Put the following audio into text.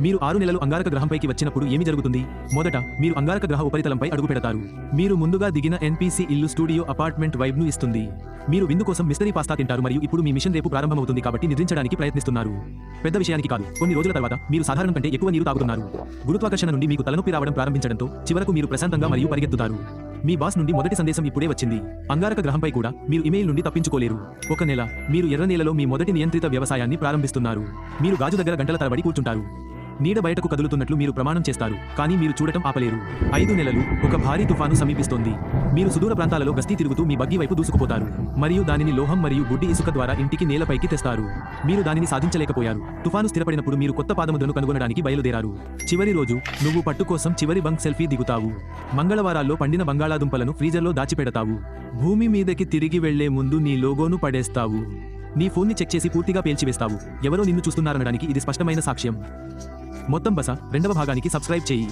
మీరు 6 నెలలు అంగారక గ్రహంపైకి వచ్చినప్పుడు ఏమి జరుగుతుంది? మొదట మీరు అంగారక గ్రహ ఉపరితలంపై అడుగు పెడతారు. మీరు ముందుగా దిగిన ఎన్పిసి ఇల్లు స్టూడియో అపార్ట్మెంట్ వైబ్ను ఇస్తుంది. మీరు విందు కోసం మిస్టరీ పాస్తా తింటారు మరియు ఇప్పుడు మీ మిషన్ రేపు ప్రారంభమవుతుంది కాబట్టి నిద్రించడానికి ప్రయత్నిస్తున్నారు. పెద్ద విషయానికి కాదు, కొన్ని రోజుల తర్వాత మీరు సాధారణం కంటే ఎక్కువ నీరు తాగుతున్నారు. గురుత్వాకర్షణ నుండి మీకు తలనొప్పి రావడం ప్రారంభించడంతో చివరకు మీరు ప్రశాంతంగా మరియు పరిగెత్తుతారు. మీ బాస్ నుండి మొదటి సందేశం ఇప్పుడే వచ్చింది. అంగారక గ్రహంపై కూడా మీరు ఇమెయిల్ నుండి తప్పించుకోలేరు. ఒక నెల మీరు ఎర్ర నేలలో మీ మొదటి నియంత్రిత వ్యవసాయాన్ని ప్రారంభిస్తున్నారు. మీరు గాజు దగ్గర గంటల తరబడి కూర్చుంటారు. నీడ బయటకు కదులుతున్నట్లు మీరు ప్రమాణం చేస్తారు, కానీ మీరు చూడటం ఆపలేరు. 5 నెలలు ఒక భారీ తుఫాను సమీపిస్తోంది. మీరు సుదూర ప్రాంతాలలో గస్తీ తిరుగుతూ మీ బగ్గీ వైపు దూసుకుపోతారు మరియు దానిని లోహం మరియు గుడ్డి ఇసుక ద్వారా ఇంటికి నేలపైకి తెస్తారు. మీరు దానిని సాధించలేకపోయారు. తుఫాను స్థిరపడినప్పుడు మీరు కొత్త పాదముద్రను కనుగొనడానికి బయలుదేరారు. చివరి రోజు నువ్వు పట్టు కోసం చివరి బంక్ సెల్ఫీ దిగుతావు. మంగళవారాల్లో పండిన బంగాళాదుంపలను ఫ్రీజర్లో దాచిపెడతావు. భూమి మీదకి తిరిగి వెళ్లే ముందు నీ లోగోను పడేస్తావు. నీ ఫోన్ని చెక్ చేసి పూర్తిగా పేల్చివేస్తావు. ఎవరో నిన్ను చూస్తున్నారనడానికి ఇది స్పష్టమైన సాక్ష్యం. మొత్తం బస 2వ భాగానికి సబ్స్క్రైబ్ చేయి.